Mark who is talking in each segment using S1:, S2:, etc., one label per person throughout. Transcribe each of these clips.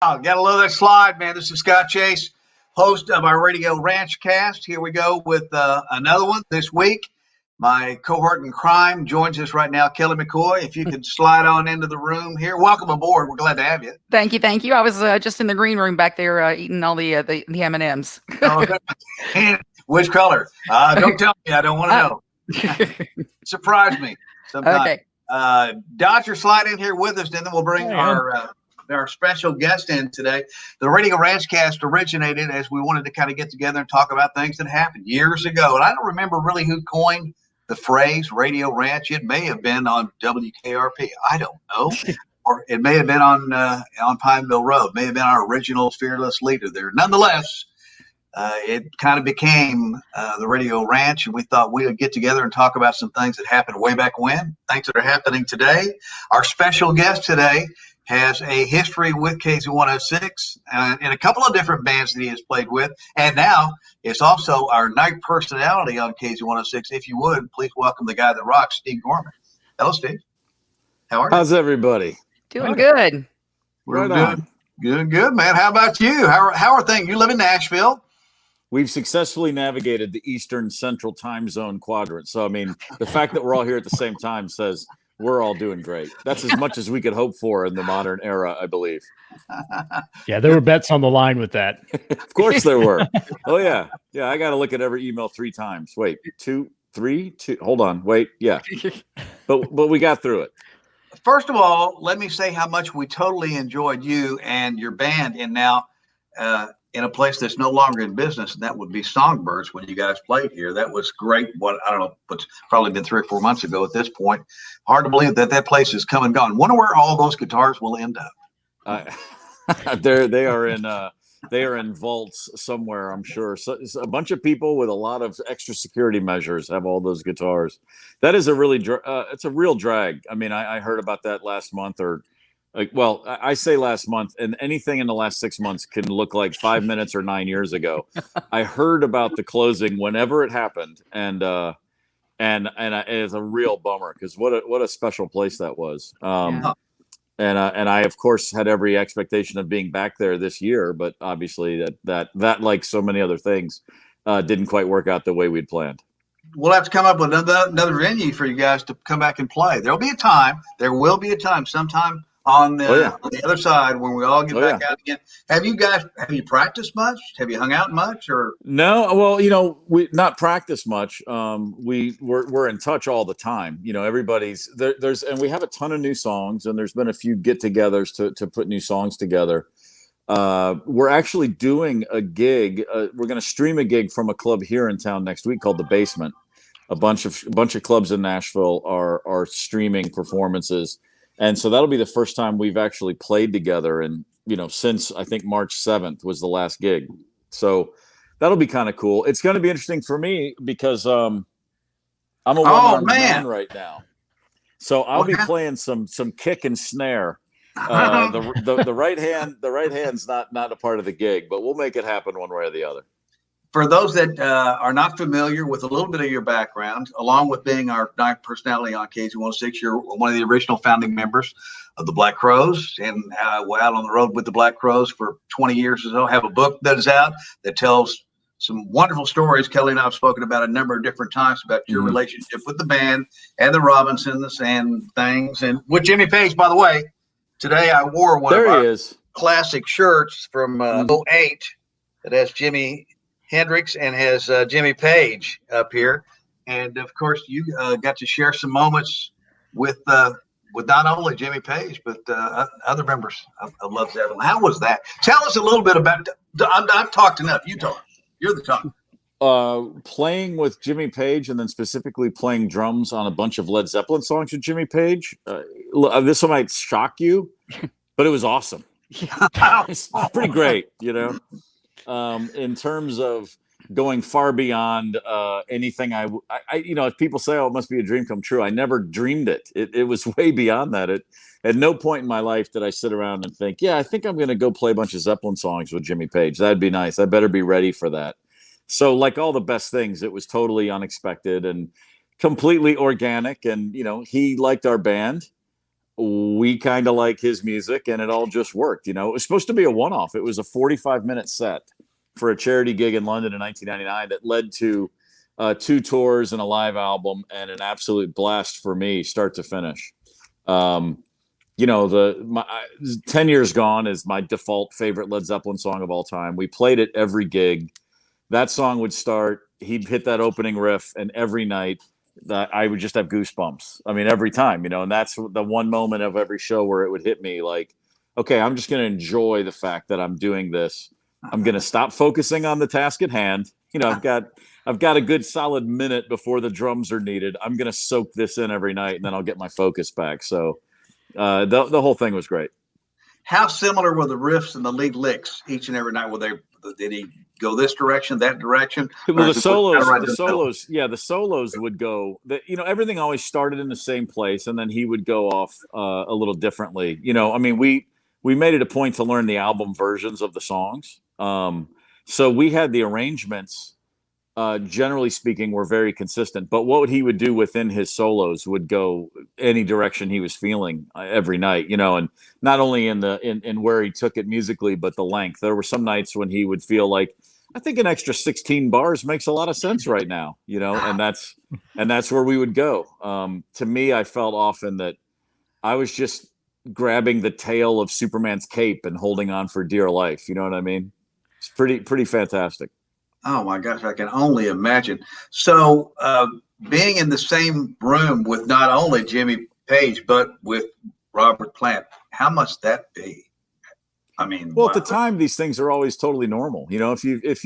S1: Gotta love that slide, man. This is Scott Chase, host of our Radio Ranch Cast. Here we go with another one this week. My cohort in crime joins us right now, Kelly McCoy. If you could slide on into the room here. Welcome aboard. We're glad to have you.
S2: Thank you. I was just in the green room back there eating all the M&Ms.
S1: Oh, which color? Don't tell me. I don't want to know. Surprise me sometime.
S2: Okay.
S1: Dodger, slide in here with us, and then we'll bring our special guest in today. The Radio Ranchcast originated as we wanted to kind of get together and talk about things that happened years ago. And I don't remember really who coined the phrase Radio Ranch. It may have been on WKRP. I don't know. Or it may have been on Pineville Road. May have been our original fearless leader there. Nonetheless, it kind of became the Radio Ranch, and we thought we would get together and talk about some things that happened way back when, things that are happening today. Our special guest today has a history with KZ106 and a couple of different bands that he has played with. And now it's also our night personality on KZ106. If you would, please welcome the guy that rocks, Steve Gorman. Hello, Steve. How are you?
S3: How's everybody?
S2: Doing good.
S1: We're good, man. How about you? How are things? You live in Nashville.
S3: We've successfully navigated the Eastern Central Time Zone quadrant. So, I mean, the fact that we're all here at the same time says we're all doing great. That's as much as we could hope for in the modern era, I believe.
S4: Yeah, there were bets on the line with that.
S3: Of course there were. Oh, yeah. Yeah, I got to look at every email 3 times. Wait, 2, 3, 2. Hold on. Wait. Yeah. But we got through it.
S1: First of all, let me say how much we totally enjoyed you and your band in a place that's no longer in business, and that would be Songbirds when you guys played here. That was great. What I don't know, it's probably been 3 or 4 months ago at this point. Hard to believe that place has come and gone. Wonder where all those guitars will end up.
S3: They are in vaults somewhere, I'm sure. So a bunch of people with a lot of extra security measures have all those guitars. That is it's a real drag. I mean, I heard about that last month I say last month, and anything in the last 6 months can look like 5 minutes or 9 years ago. I heard about the closing whenever it happened, and it's a real bummer because what a special place that was. And I of course had every expectation of being back there this year, but obviously that like so many other things didn't quite work out the way we'd planned.
S1: We'll have to come up with another venue for you guys to come back and play. There will be a time sometime on the other side when we all get back out again. Have you practiced much? Have you hung out much? Or
S3: no? Well, we not practiced much. We're in touch all the time. Everybody's there's and we have a ton of new songs, and there's been a few get-togethers to put new songs together. We're actually doing a gig. We're going to stream a gig from a club here in town next week called The Basement. A bunch of clubs in Nashville are streaming performances. And so that'll be the first time we've actually played together. And, since I think March 7th was the last gig. So that'll be kind of cool. It's going to be interesting for me because I'm a one-armed man right now. So I'll be playing some kick and snare. The right hand's not a part of the gig, but we'll make it happen one way or the other.
S1: For those that are not familiar with a little bit of your background, along with being our night personality on KZ106, you're one of the original founding members of the Black Crowes, and we're out on the road with the Black Crowes for 20 years or so. Have a book that is out that tells some wonderful stories. Kelly and I have spoken about a number of different times about your relationship with the band and the Robinsons and things. And with Jimmy Page, by the way, today I wore one of our classic shirts from '08 that has Jimi Hendrix and has Jimmy Page up here, and of course you got to share some moments with not only Jimmy Page but other members of Led Zeppelin. How was that? Tell us a little bit about. I've talked enough. You talk. You're the talk.
S3: Playing with Jimmy Page and then specifically playing drums on a bunch of Led Zeppelin songs with Jimmy Page. This one might shock you, but it was awesome. It's pretty great, in terms of going far beyond anything I if people say, oh, it must be a dream come true. I never dreamed it. It was way beyond that. At no point in my life did I sit around and think, I think I'm going to go play a bunch of Zeppelin songs with Jimmy Page. That'd be nice. I better be ready for that. So like all the best things, it was totally unexpected and completely organic. And, he liked our band. we kind of like his music, and it all just worked. It was supposed to be a one-off. It was a 45-minute set for a charity gig in London in 1999 that led to 2 tours and a live album, and an absolute blast for me, start to finish. 10 Years Gone is my default favorite Led Zeppelin song of all time. We played it every gig. That song would start, he'd hit that opening riff, and every night that I would just have goosebumps. I mean, every time, and that's the one moment of every show where it would hit me like, okay, I'm just going to enjoy the fact that I'm doing this. I'm going to stop focusing on the task at hand. I've got a good solid minute before the drums are needed. I'm going to soak this in every night, and then I'll get my focus back. So the whole thing was great.
S1: How similar were the riffs and the lead licks each and every night? Did he go this direction, that direction?
S3: Well, the solos would go. Everything always started in the same place, and then he would go off a little differently. We made it a point to learn the album versions of the songs. So we had the arrangements, generally speaking, were very consistent. But what he would do within his solos would go any direction he was feeling every night, and not only in where he took it musically, but the length. There were some nights when he would feel like, I think an extra 16 bars makes a lot of sense right now, and that's where we would go. To me, I felt often that I was just grabbing the tail of Superman's cape and holding on for dear life. You know what I mean? It's pretty fantastic.
S1: Oh my gosh, I can only imagine. So being in the same room with not only Jimmy Page, but with Robert Plant, how must that be? I mean,
S3: well, at the time, these things are always totally normal. If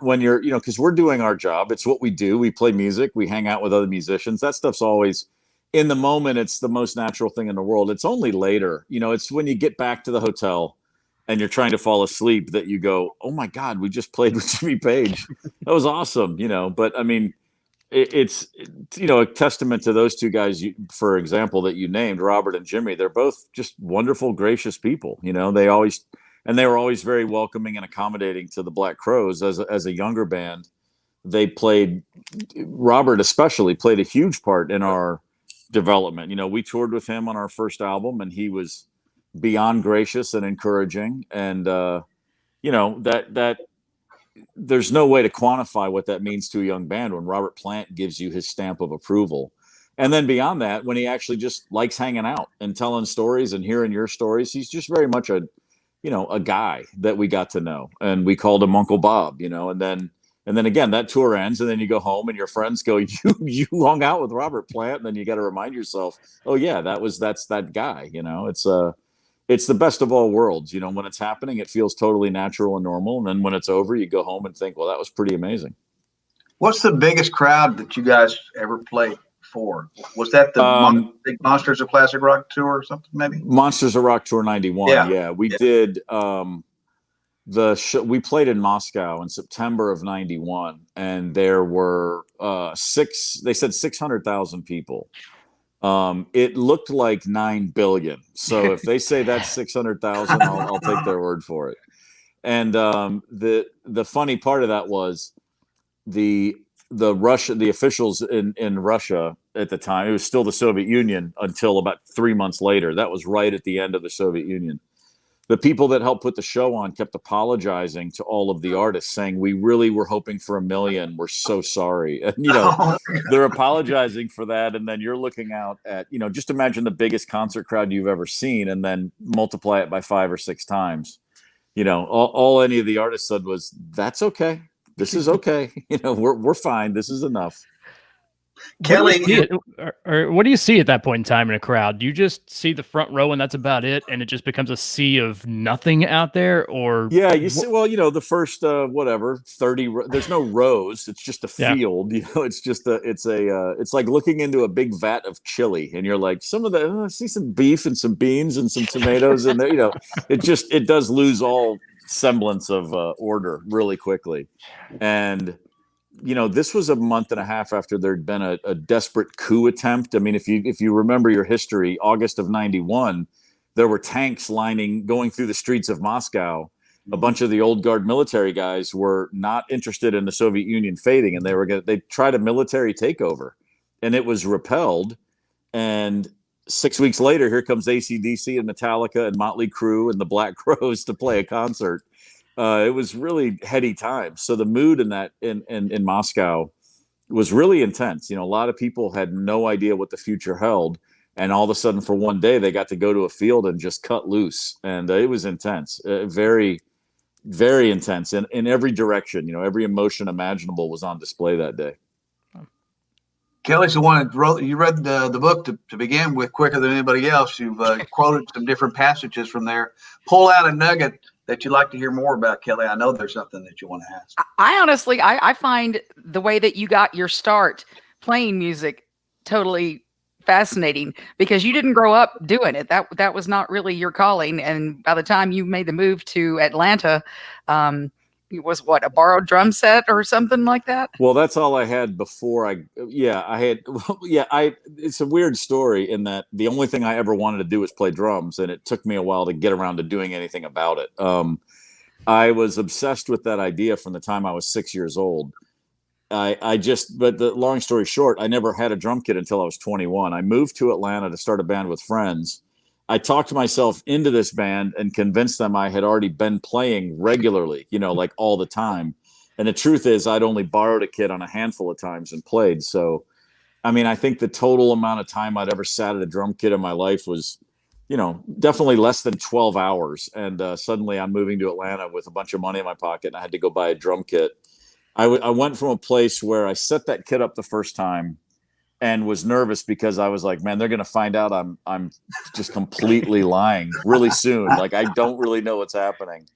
S3: when you're, because we're doing our job, it's what we do. We play music, we hang out with other musicians. That stuff's always in the moment. It's the most natural thing in the world. It's only later, it's when you get back to the hotel and you're trying to fall asleep that you go, oh my God, we just played with Jimmy Page. That was awesome. But I mean, it's a testament to those two guys, for example, that you named, Robert and Jimmy. They're both just wonderful, gracious people. They were always very welcoming and accommodating to the Black Crowes. As a younger band, Robert especially played a huge part in our development. We toured with him on our first album, and he was beyond gracious and encouraging. And that there's no way to quantify what that means to a young band when Robert Plant gives you his stamp of approval. And then beyond that, when he actually just likes hanging out and telling stories and hearing your stories, he's just very much a guy that we got to know, and we called him Uncle Bob, and then again, that tour ends, and then you go home and your friends go, you hung out with Robert Plant. And then you got to remind yourself, oh yeah, that's that guy. It's the best of all worlds. When it's happening, it feels totally natural and normal. And then when it's over, you go home and think, well, that was pretty amazing.
S1: What's the biggest crowd that you guys ever played for? Was that the big Monsters of Classic Rock tour or something, maybe?
S3: Monsters of Rock Tour 91. Yeah. We did the show. We played in Moscow in September of 91. And there were they said 600,000 people. It looked like 9 billion. So if they say that's 600,000, I'll take their word for it. And the funny part of that was the officials in Russia at the time, it was still the Soviet Union until about 3 months later. That was right at the end of the Soviet Union. The people that helped put the show on kept apologizing to all of the artists, saying, we really were hoping for 1 million. We're so sorry. And, they're apologizing for that. And then you're looking out at, just imagine the biggest concert crowd you've ever seen, and then multiply it by 5 or 6 times. All any of the artists said was, that's okay. This is okay. We're fine. This is enough.
S1: Kelly,
S4: what do you see at that point in time in a crowd? Do you just see the front row and that's about it, and it just becomes a sea of nothing out there? Or
S3: yeah, you see, well, the first 30. There's no rows. It's just a field. It's just it's like looking into a big vat of chili, and you're like, I see some beef and some beans and some tomatoes in there. It does lose all semblance of order really quickly, and. This was a month and a half after there'd been a desperate coup attempt. I mean, if you remember your history, August of 91, there were tanks going through the streets of Moscow. A bunch of the old guard military guys were not interested in the Soviet Union fading, and they tried a military takeover, and it was repelled. And 6 weeks later, here comes AC/DC and Metallica and Motley Crue and the Black Crowes to play a concert. It was really heady times. So the mood in Moscow was really intense. A lot of people had no idea what the future held, and all of a sudden, for one day, they got to go to a field and just cut loose, and it was intense, very, very intense, in every direction. Every emotion imaginable was on display that day.
S1: Kelly's the one that wrote. You read the book to begin with quicker than anybody else. You've quoted some different passages from there. Pull out a nugget that you'd like to hear more about, Kelly. I know there's something that you want to ask.
S2: I honestly, I find the way that you got your start playing music totally fascinating, because you didn't grow up doing it. That was not really your calling. And by the time you made the move to Atlanta, it was what, a borrowed drum set or something like that?
S3: Well, that's all I had before it's a weird story in that the only thing I ever wanted to do was play drums, and it took me a while to get around to doing anything about it. I was obsessed with that idea from the time I was 6 years old. But the long story short, I never had a drum kit until I was 21. I moved to Atlanta to start a band with friends. I talked myself into this band and convinced them I had already been playing regularly, like all the time. And the truth is, I'd only borrowed a kit on a handful of times and played. So, I think the total amount of time I'd ever sat at a drum kit in my life was, definitely less than 12 hours. And suddenly I'm moving to Atlanta with a bunch of money in my pocket, and I had to go buy a drum kit. I went from a place where I set that kit up the first time and was nervous because I was like, man, they're going to find out I'm just completely lying really soon. Like, I don't really know what's happening.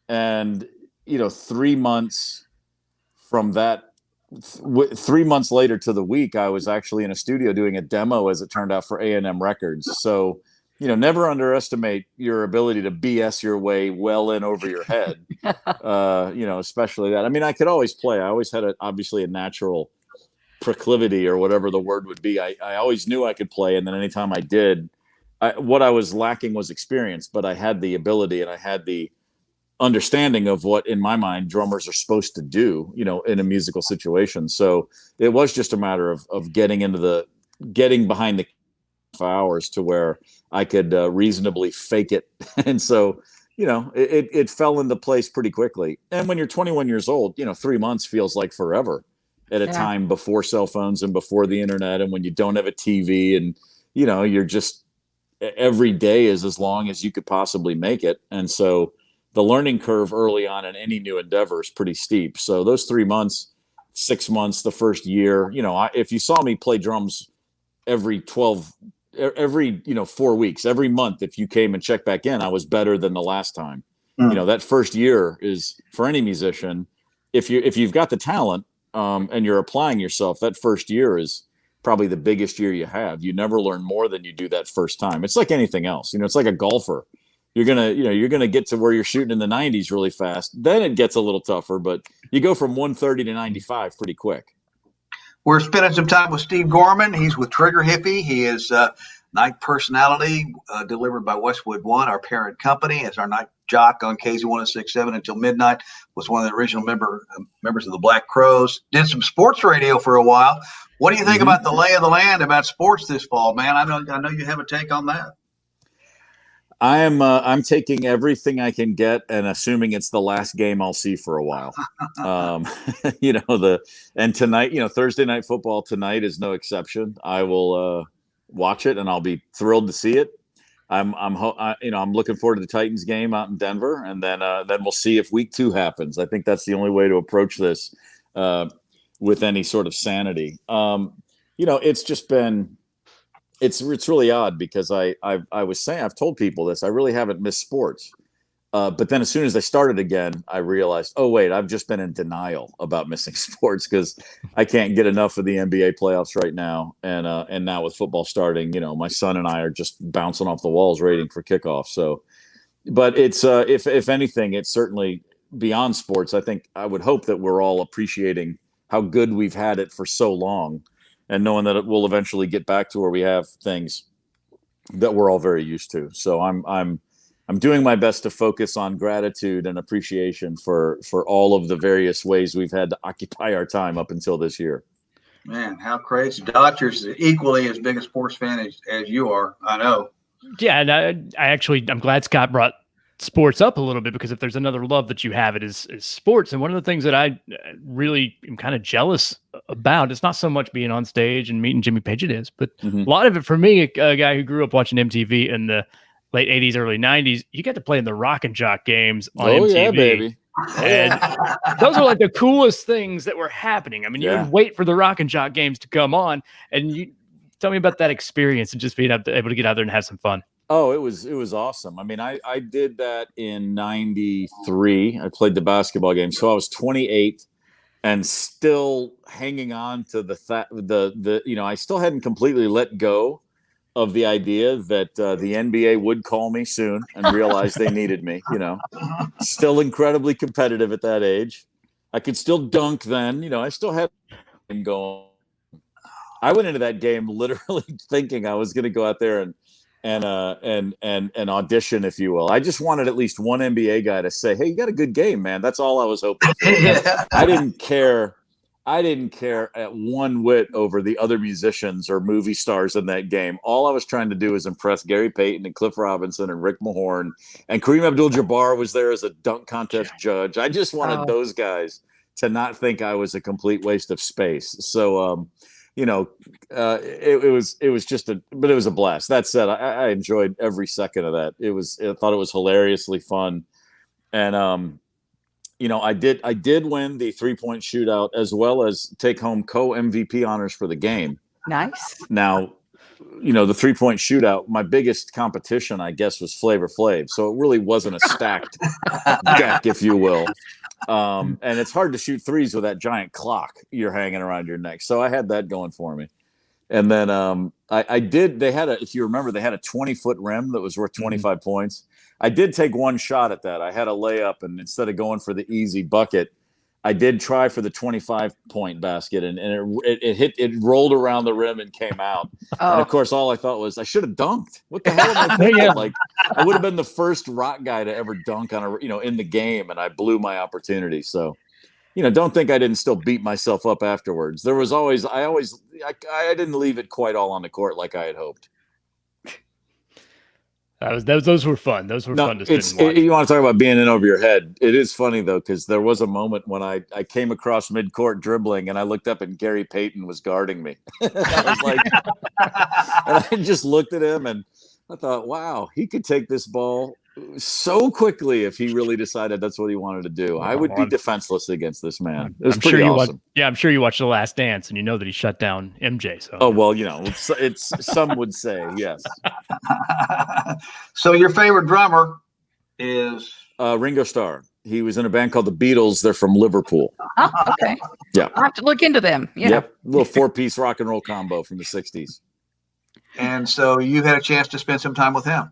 S3: And, 3 months from that, 3 months later to the week, I was actually in a studio doing a demo, as it turned out, for A&M Records. So, never underestimate your ability to BS your way well in over your head, especially that. I could always play. I always had obviously a natural proclivity, or whatever the word would be. I always knew I could play. And then anytime I did, what I was lacking was experience, but I had the ability and I had the understanding of what, in my mind, drummers are supposed to do, in a musical situation. So it was just a matter of getting behind the hours to where I could reasonably fake it. And so, it fell into place pretty quickly. And when you're 21 years old, 3 months feels like forever at a time before cell phones and before the internet. And when you don't have a TV and, you're just, every day is as long as you could possibly make it. And so the learning curve early on in any new endeavor is pretty steep. So those 3 months, 6 months, the first year, if you saw me play drums every 4 weeks, every month, if you came and checked back in, I was better than the last time. That first year is, for any musician, if you've got the talent, and you're applying yourself, that first year is probably the biggest year you have. You never learn more than you do that first time. It's like anything else. It's like a golfer. You're gonna get to where you're shooting in the 90s really fast. Then it gets a little tougher, but you go from 130 to 95 pretty quick.
S1: We're spending some time with Steve Gorman. He's with Trigger Hippie. He is night personality delivered by Westwood One, our parent company, as our night jock on KZ1067 until midnight. Was one of the original members of the Black Crowes. Did some sports radio for a while. What do you think about the lay of the land about sports this fall, man? I know you have a take on that.
S3: I'm taking everything I can get and assuming it's the last game I'll see for a while. And tonight, Thursday night football tonight is no exception. I will watch it and I'll be thrilled to see it. I'm looking forward to the Titans game out in Denver, and then we'll see if week 2 happens. I think that's the only way to approach this with any sort of sanity. It's just been. It's really odd because I've told people this. I really haven't missed sports. But then as soon as they started again, I realized, oh, wait, I've just been in denial about missing sports because I can't get enough of the NBA playoffs right now. And now with football starting, my son and I are just bouncing off the walls waiting for kickoff. So, but it's if anything, it's certainly beyond sports. I think I would hope that we're all appreciating how good we've had it for so long, and knowing that it will eventually get back to where we have things that we're all very used to. So I'm doing my best to focus on gratitude and appreciation for all of the various ways we've had to occupy our time up until this year.
S1: Man, how crazy. Dodgers is equally as big a sports fan as you are. I know.
S4: Yeah, and I'm glad Scott brought sports up a little bit, because if there's another love that you have, it is sports. And one of the things that I really am kind of jealous about, it's not so much being on stage and meeting Jimmy Page, it is, but a lot of it for me, a guy who grew up watching MTV in the late 80s, early 90s, you got to play in the Rock and Jock games on MTV.
S3: Yeah, baby.
S4: And those are like the coolest things that were happening. I mean, you would wait for the Rock and Jock games to come on, and you tell me about that experience and just being able to get out there and have some fun.
S3: Oh, it was awesome. I mean, I did that in '93. I played the basketball game, so I was 28 and still hanging on to the I still hadn't completely let go of the idea that the NBA would call me soon and realize they needed me. Still incredibly competitive at that age. I could still dunk then. I still had going. I went into that game literally thinking I was going to go out there and audition, if you will. I just wanted at least one NBA guy to say, "Hey, you got a good game, man." That's all I was hoping for. I didn't care at one whit over the other musicians or movie stars in that game. All I was trying to do was impress Gary Payton and Cliff Robinson and Rick Mahorn, and Kareem Abdul-Jabbar was there as a dunk contest judge. I just wanted those guys to not think I was a complete waste of space. So, it was just but it was a blast. That said, I enjoyed every second of that. I thought it was hilariously fun. And, I did win the 3-point shootout as well as take home co-MVP honors for the game.
S2: Nice.
S3: Now, the 3-point shootout, my biggest competition, I guess, was Flavor Flav. So it really wasn't a stacked deck, if you will. And it's hard to shoot threes with that giant clock you're hanging around your neck. So I had that going for me. And then if you remember, they had a 20-foot rim that was worth 25 points. I did take one shot at that. I had a layup, and instead of going for the easy bucket, I did try for the 25-point basket, and it rolled around the rim and came out. And of course, all I thought was I should have dunked. What the hell am I thinking? Like, I would have been the first rock guy to ever dunk on in the game, and I blew my opportunity. So, don't think I didn't still beat myself up afterwards. There was I didn't leave it quite all on the court like I had hoped.
S4: Those were fun. Those were fun to sit and watch.
S3: You want to talk about being in over your head? It is funny though, because there was a moment when I came across midcourt dribbling, and I looked up and Gary Payton was guarding me. I was like, and I just looked at him and I thought, wow, he could take this ball so quickly if he really decided that's what he wanted to do. I would be defenseless against this man. It was pretty awesome.
S4: I'm sure you watched The Last Dance, and you know that he shut down MJ. So.
S3: Oh well, it's some would say yes.
S1: So your favorite drummer is
S3: Ringo Starr. He was in a band called the Beatles. They're from Liverpool.
S2: Oh, okay.
S3: Yeah,
S2: I'll have to look into them. Yeah.
S3: Yep, little 4-piece rock and roll combo from the '60s.
S1: And so you had a chance to spend some time with him.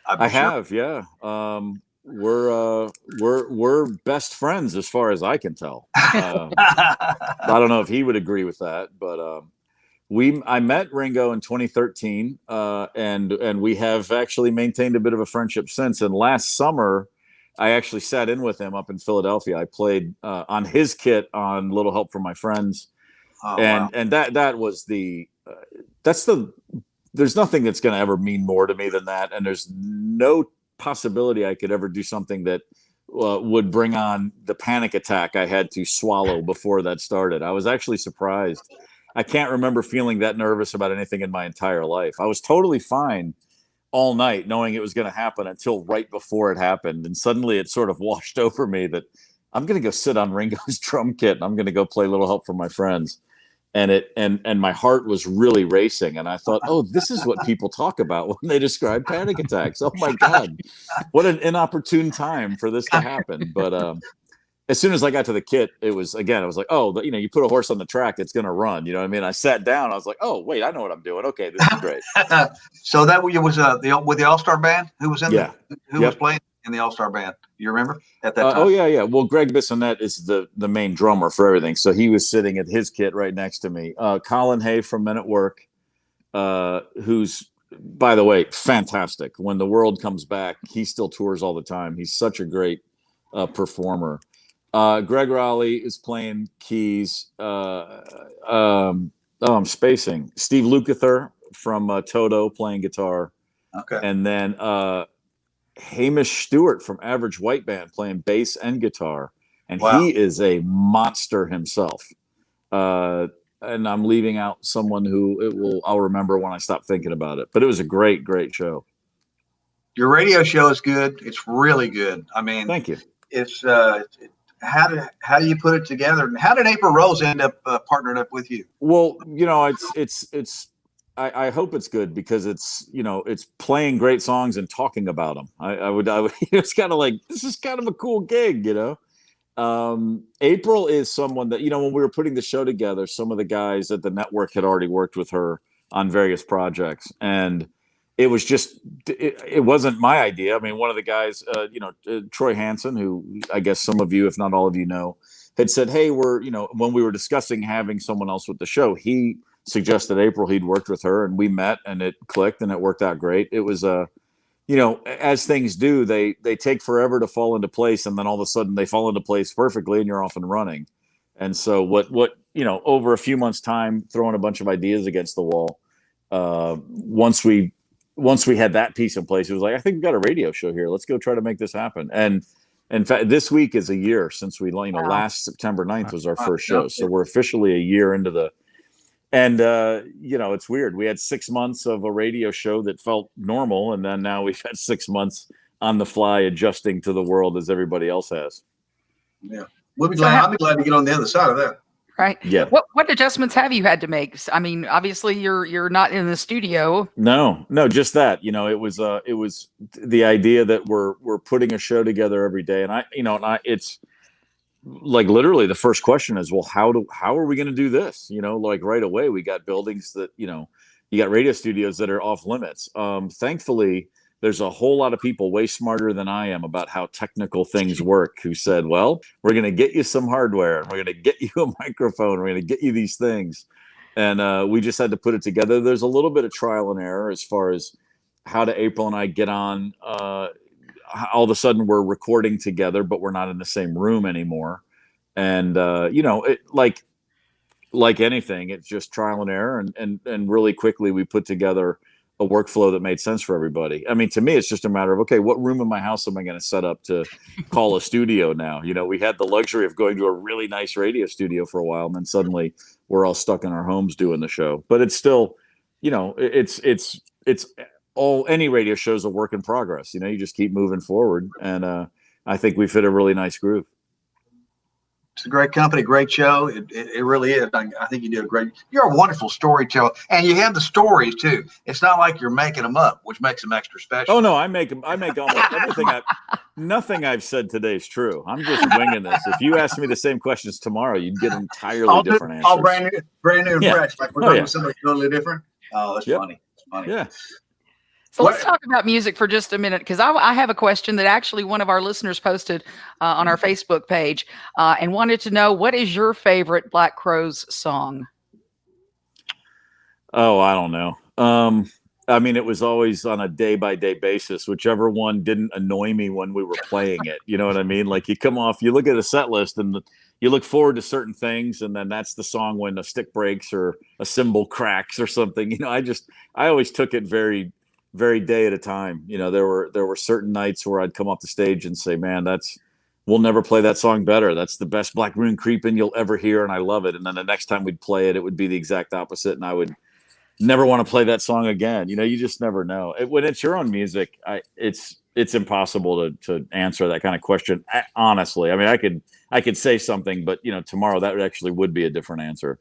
S3: I have, yeah. We're best friends as far as I can tell. I don't know if he would agree with that, but I met Ringo in 2013, and we have actually maintained a bit of a friendship since. And last summer, I actually sat in with him up in Philadelphia. I played on his kit on Little Help from My Friends, and that was there's nothing that's going to ever mean more to me than that. And there's no possibility I could ever do something that would bring on the panic attack I had to swallow before that started. I was actually surprised. I can't remember feeling that nervous about anything in my entire life. I was totally fine all night knowing it was going to happen until right before it happened. And suddenly it sort of washed over me that I'm going to go sit on Ringo's drum kit and I'm going to go play Little Help from My Friends. And my heart was really racing. And I thought, oh, this is what people talk about when they describe panic attacks. Oh my God, what an inopportune time for this to happen. But as soon as I got to the kit, I was like, oh, you put a horse on the track, it's going to run. You know what I mean? I sat down. I was like, oh, wait, I know what I'm doing. Okay, this is great.
S1: So that was with the All-Star band? Who was in who was playing in the All-Star band? You remember at that time?
S3: Oh, yeah. Well, Greg Bissonette is the main drummer for everything. So he was sitting at his kit right next to me. Colin Hay from Men at Work, who's, by the way, fantastic. When the world comes back, he still tours all the time. He's such a great performer. Greg Raleigh is playing keys. I'm spacing. Steve Lukather from Toto playing guitar.
S1: Okay.
S3: And then Hamish Stewart from Average White Band playing bass and guitar. And he is a monster himself. And I'm leaving out someone who I'll remember when I stop thinking about it. But it was a great, great show.
S1: Your radio show is good. It's really good. I mean,
S3: thank you.
S1: It's how do you put it together? And how did April Rose end up partnering up with you?
S3: Well, I hope it's good because it's playing great songs and talking about them. I would it's kind of like, this is kind of a cool gig, April is someone that, when we were putting the show together, some of the guys at the network had already worked with her on various projects, and it was just, it wasn't my idea. I mean, one of the guys, Troy Hansen, who I guess some of you, if not all of you know, had said, hey, when we were discussing having someone else with the show, he suggested April. He'd worked with her and we met and it clicked and it worked out great. It was as things do, they take forever to fall into place, and then all of a sudden they fall into place perfectly and you're off and running. And so what over a few months' time, throwing a bunch of ideas against the wall, once we had that piece in place, it was like, I think we've got a radio show here. Let's go try to make this happen. And in fact, this week is a year since we, last September 9th was our first show. So we're officially a year into it's weird. We had 6 months of a radio show that felt normal. And then now we've had 6 months on the fly adjusting to the world as everybody else has.
S1: Yeah. I'll be glad to get on the other side of that.
S2: Right.
S3: Yeah.
S2: What adjustments have you had to make? I mean, obviously you're not in the studio.
S3: No, just that. It was the idea that we're putting a show together every day, and it's like literally the first question is, well, how are we going to do this? Like right away we got buildings that you got radio studios that are off limits. Thankfully, there's a whole lot of people way smarter than I am about how technical things work who said, well, we're going to get you some hardware. And we're going to get you a microphone. We're going to get you these things. And we just had to put it together. There's a little bit of trial and error as far as how do April and I get on. All of a sudden we're recording together, but we're not in the same room anymore. And, like anything, it's just trial and error. And really quickly we put together a workflow that made sense for everybody. I mean, to me, it's just a matter of, okay, what room in my house am I going to set up to call a studio now? We had the luxury of going to a really nice radio studio for a while, and then suddenly we're all stuck in our homes doing the show. But it's still, it's all, any radio show is a work in progress. You just keep moving forward. And I think we've hit a really nice groove.
S1: It's a great company, great show. It really is. I think you do you're a wonderful storyteller, and you have the stories too. It's not like you're making them up, which makes them extra special.
S3: Oh no, I make almost everything. Nothing I've said today is true. I'm just winging this. If you asked me the same questions tomorrow, you'd get entirely different answers.
S1: All brand new and fresh. Like we're talking with somebody totally different. Oh, that's funny. It's funny.
S3: Yeah.
S2: So let's talk about music for just a minute, because I have a question that actually one of our listeners posted on our Facebook page and wanted to know, what is your favorite Black Crowes song?
S3: Oh, I don't know. I mean, it was always on a day-by-day basis, whichever one didn't annoy me when we were playing it. You know what I mean? Like you look at a set list and you look forward to certain things, and then that's the song when a stick breaks or a cymbal cracks or something. I always took it very day at a time. There were certain nights where I'd come off the stage and say, man, we'll never play that song better. That's the best Black Moon Creepin' you'll ever hear. And I love it. And then the next time we'd play it, it would be the exact opposite. And I would never want to play that song again. You just never know. When it's your own music, it's impossible to answer that kind of question. Honestly, I mean, I could say something, but tomorrow that actually would be a different answer.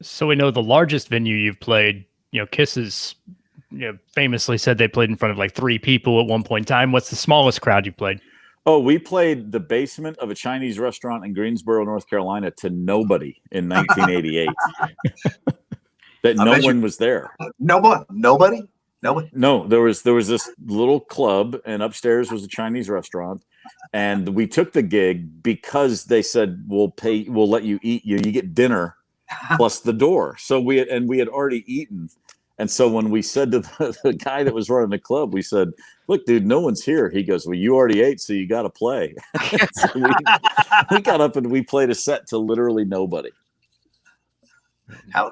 S4: So we know the largest venue you've played, Kisses, famously said they played in front of like 3 people at one point in time. What's the smallest crowd you played?
S3: Oh, we played the basement of a Chinese restaurant in Greensboro, North Carolina to nobody in 1988. That no one was there.
S1: Nobody?
S3: No, there was this little club, and upstairs was a Chinese restaurant, and we took the gig because they said we'll let you eat. You get dinner plus the door. So we had already eaten. And so when we said to the guy that was running the club, we said, "Look, dude, no one's here." He goes, "Well, you already ate, so you got to play." So we got up and we played a set to literally nobody.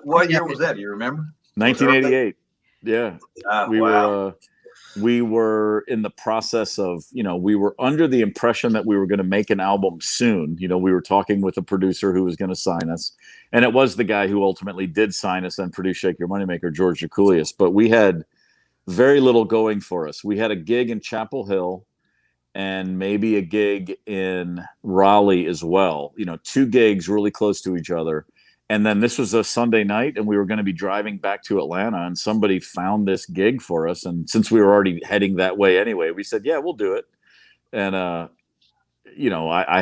S1: What year was that? Do you remember?
S3: 1988. Yeah.
S1: Wow.
S3: We were in the process of, we were under the impression that we were going to make an album soon. We were talking with a producer who was going to sign us. And it was the guy who ultimately did sign us and produce Shake Your Moneymaker, George Jakulius. But we had very little going for us. We had a gig in Chapel Hill and maybe a gig in Raleigh as well. 2 gigs really close to each other. And then this was a Sunday night, and we were going to be driving back to Atlanta, and somebody found this gig for us. And since we were already heading that way anyway, we said, yeah, we'll do it. And, I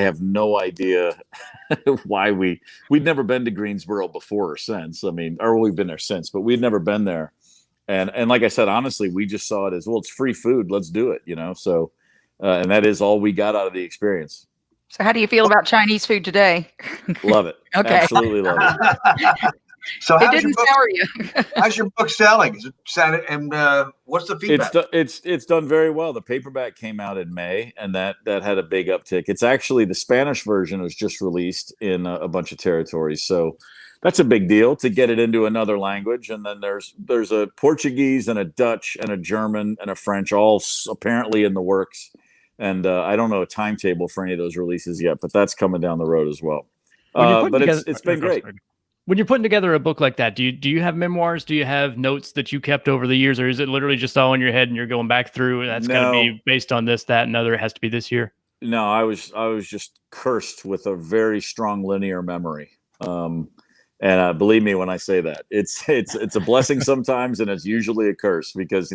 S3: have no idea why we'd never been to Greensboro before or since. Or we've been there since, but we'd never been there. And like I said, honestly, we just saw it as, well, it's free food. Let's do it, So, and that is all we got out of the experience.
S2: So how do you feel about Chinese food today?
S3: Love it.
S2: Okay.
S3: Absolutely love it.
S1: So
S2: it didn't sour you.
S1: How's your book selling? Is it sad? And what's the feedback?
S3: It's done very well. The paperback came out in May, and that had a big uptick. It's actually the Spanish version was just released in a bunch of territories, so that's a big deal to get it into another language. And then there's a Portuguese and a Dutch and a German and a French, all apparently in the works. And I don't know a timetable for any of those releases yet, but that's coming down the road as well. But it's been great.
S4: When you're putting together a book like that, do you have memoirs? Do you have notes that you kept over the years, or is it literally just all in your head and you're going back through and that's going to be based on this, that, and other? It has to be this year.
S3: No, I was just cursed with a very strong linear memory. And believe me when I say that, it's a blessing sometimes, and it's usually a curse because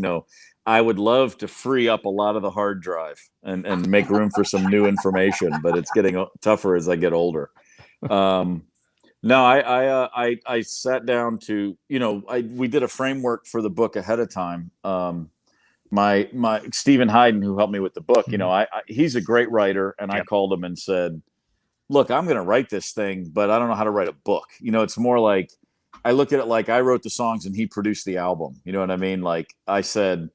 S3: I would love to free up a lot of the hard drive and make room for some new information, but it's getting tougher as I get older. No, I sat down to, we did a framework for the book ahead of time. My Stephen Hayden, who helped me with the book, he's a great writer. And I called him and said, look, I'm going to write this thing, but I don't know how to write a book. It's more like, I look at it like I wrote the songs and he produced the album. You know what I mean? Like I said,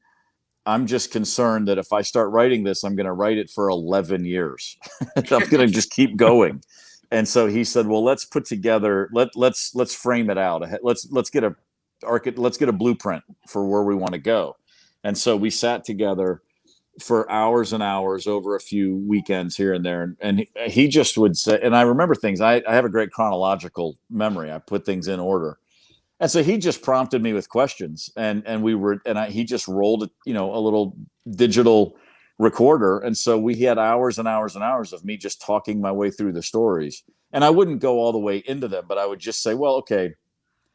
S3: I'm just concerned that if I start writing this, I'm going to write it for 11 years. I'm going to just keep going. And so he said, well, let's put together, let's frame it out. Let's get a blueprint for where we want to go. And so we sat together for hours and hours over a few weekends here and there. And he just would say, and I remember things, I have a great chronological memory. I put things in order. And so he just prompted me with questions, and he just rolled, a little digital recorder. And so we had hours and hours and hours of me just talking my way through the stories. And I wouldn't go all the way into them, but I would just say, well, okay,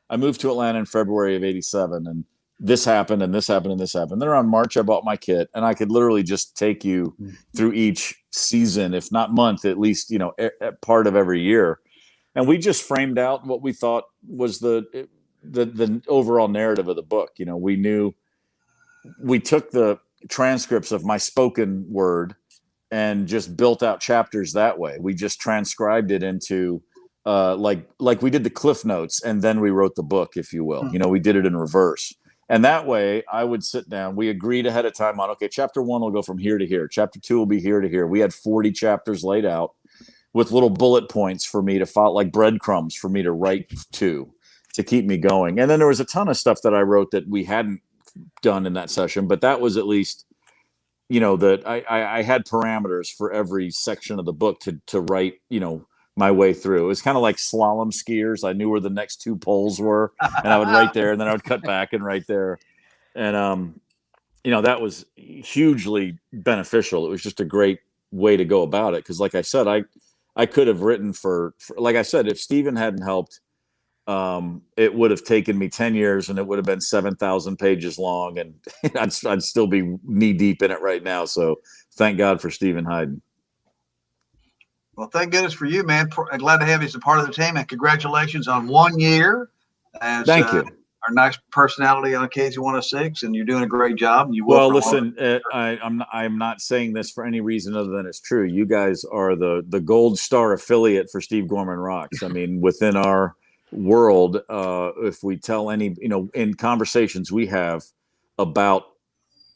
S3: I moved to Atlanta in February of '87, and this happened and this happened and this happened. Then around March, I bought my kit, and I could literally just take you through each season, if not month, at least, part of every year. And we just framed out what we thought was the overall narrative of the book. We took the transcripts of my spoken word and just built out chapters that way. We just transcribed it into like we did the Cliff Notes, and then we wrote the book, if you will. We did it in reverse. And that way I would sit down. We agreed ahead of time on, okay, chapter 1 will go from here to here. Chapter 2 will be here to here. We had 40 chapters laid out with little bullet points for me to follow, like breadcrumbs for me to write to keep me going. And then there was a ton of stuff that I wrote that we hadn't done in that session, but that was at least, that I had parameters for every section of the book to write, my way through. It was kind of like slalom skiers. I knew where the next 2 poles were, and I would write there, and then I would cut back and write there. And, that was hugely beneficial. It was just a great way to go about it. Cause like I said, I could have written for like I said, if Stephen hadn't helped, it would have taken me 10 years and it would have been 7,000 pages long, and I'd still be knee deep in it right now. So thank God for Stephen Hayden.
S1: Well, thank goodness for you, man. I'm glad to have you as a part of the team, and congratulations on 1 year as
S3: thank you.
S1: Our nice personality on KZ106, and you're doing a great job. And you
S3: well, listen, I'm not saying this for any reason other than it's true. You guys are the gold star affiliate for Steve Gorman Rocks. I mean, within our world, if we tell any, in conversations we have about,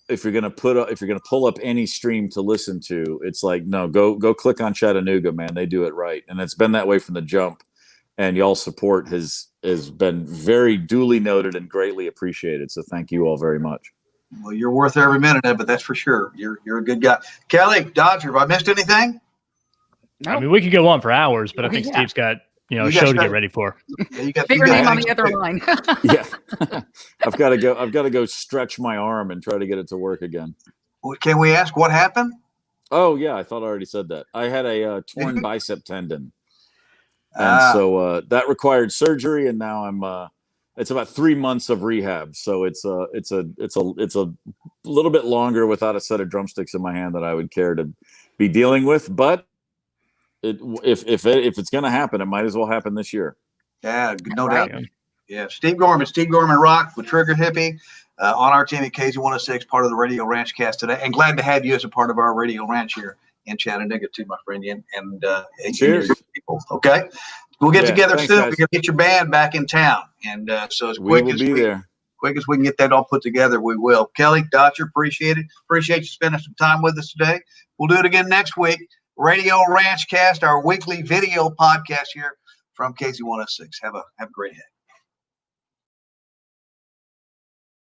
S3: if you're going to pull up any stream to listen to, it's like, no, go click on Chattanooga, man. They do it right. And it's been that way from the jump, and y'all's support has been very duly noted and greatly appreciated. So thank you all very much.
S1: Well, you're worth every minute of it. That's for sure. You're a good guy. Kelly, Dodger, have I missed anything?
S2: No.
S4: I mean, we could go on for hours, but I think
S2: Yeah.
S4: Steve's got, a show to get ready for.
S1: Yeah, you got
S2: Bigger name on the other line.
S3: Yeah. I've got to go stretch my arm and try to get it to work again.
S1: Can we ask what happened?
S3: Oh yeah. I thought I already said that. I had a torn bicep tendon. And so that required surgery, and now I'm it's about 3 months of rehab. So it's a little bit longer without a set of drumsticks in my hand that I would care to be dealing with. But if it's going to happen, it might as well happen this year.
S1: Yeah, no doubt. Yeah, Steve Gorman Rocks with Trigger Hippie on our team at KZ106, part of the Radio Ranch cast today, and glad to have you as a part of our Radio Ranch here in Chattanooga too, my friend. And
S3: cheers.
S1: People. Okay, we'll get together
S3: thanks,
S1: soon.
S3: guys.
S1: We're gonna get your band back in town, and so as quick as we can get that all put together, we will. Kelly, Dodger, appreciate it. Appreciate you spending some time with us today. We'll do it again next week. Radio Ranch Cast, our weekly video podcast here from KZ106. Have a great day.